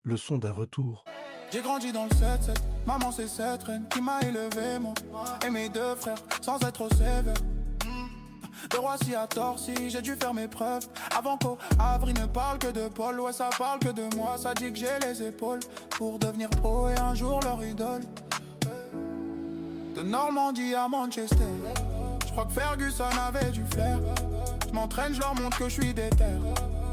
le son d'un retour. J'ai grandi dans le 7-7, maman c'est cette reine qui m'a élevé moi et mes deux frères sans être trop sévère. De Roissy à Torcy, j'ai dû faire mes preuves avant qu'au Havre ne parle que de Paul. Ouais ça parle que de moi, ça dit que j'ai les épaules pour devenir pro et un jour leur idole. De Normandie à Manchester, je crois que Ferguson avait du flair. Je m'entraîne, je leur montre que je suis déter,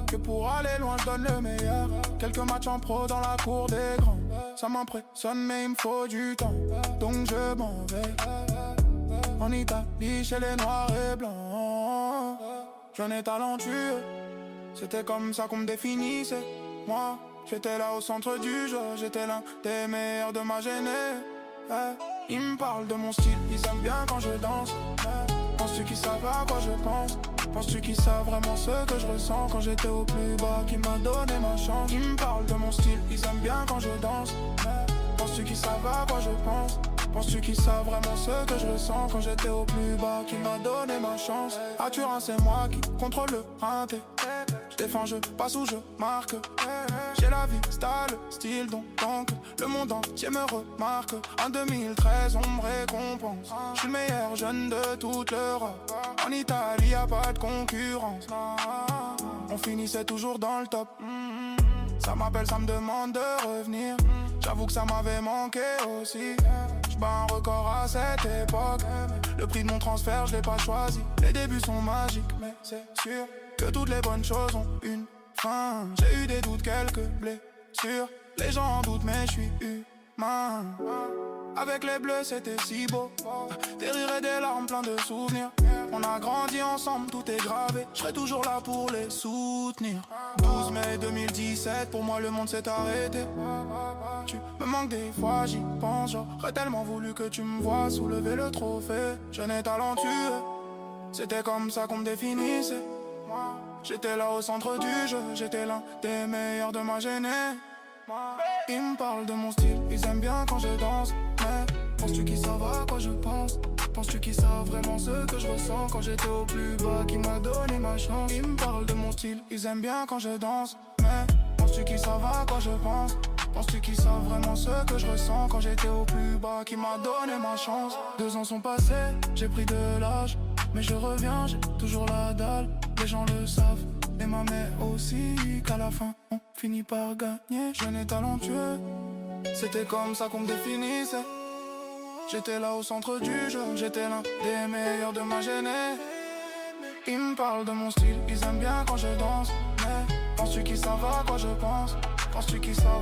que pour aller loin je donne le meilleur. Quelques matchs en pro dans la cour des grands, ça m'impressionne mais il me faut du temps, donc je m'en vais en Italie chez les noirs et blancs. Jeune et talentueux, c'était comme ça qu'on me définissait. Moi, j'étais là au centre du jeu, j'étais l'un des meilleurs de ma génération. Ils me parlent de mon style, ils aiment bien quand je danse. Penses-tu qu'ils savent à quoi je pense? Penses-tu qu'ils savent vraiment ce que je ressens quand j'étais au plus bas, qui m'a donné ma chance? Ils me parlent de mon style, ils aiment bien quand je danse. Penses-tu qu'ils savent à quoi je pense? Penses-tu qu'ils savent vraiment ce que je ressens quand j'étais au plus bas, qui m'a donné ma chance? À Turin c'est moi qui contrôle le rinté. Je défends, je passe ou je marque. J'ai la vie, style, style donc le monde entier me remarque. En 2013 on me récompense, je suis le meilleur jeune de toute l'Europe. En Italie y'a pas de concurrence, on finissait toujours dans le top. Ça m'appelle, ça me demande de revenir. J'avoue que ça m'avait manqué aussi. J'bats un record à cette époque. Le prix de mon transfert je l'ai pas choisi. Les débuts sont magiques mais c'est sûr que toutes les bonnes choses ont une fin. J'ai eu des doutes, quelques blessures. Les gens en doutent mais je suis humain. Avec les bleus c'était si beau, des rires et des larmes, plein de souvenirs. On a grandi ensemble, tout est gravé. Je serai toujours là pour les soutenir. 12 mai 2017, pour moi le monde s'est arrêté. Tu me manques des fois, j'y pense. J'aurais tellement voulu que tu me vois soulever le trophée. Jeune et talentueux, c'était comme ça qu'on me définissait. J'étais là au centre du jeu, j'étais l'un des meilleurs de ma génération. Ils me parlent de mon style, ils aiment bien quand je danse. Mais penses-tu qu'ils savent à quoi je pense? Penses-tu qu'ils savent vraiment ce que je ressens quand j'étais au plus bas, qui m'a donné ma chance? Ils me parlent de mon style, ils aiment bien quand je danse. Mais penses-tu qu'ils savent à quoi je pense? Penses-tu qu'ils savent vraiment ce que je ressens quand j'étais au plus bas, qui m'a donné ma chance? 2 ans sont passés, j'ai pris de l'âge, mais je reviens, j'ai toujours la dalle. Les gens le savent, et ma mère aussi, qu'à la fin on finit par gagner. Jeune et talentueux, c'était comme ça qu'on me définissait. J'étais là au centre du jeu, j'étais l'un des meilleurs de ma génération. Ils me parlent de mon style, ils aiment bien quand je danse. Mais penses-tu qu'ils savent à quoi je pense? Penses-tu qu'ils savent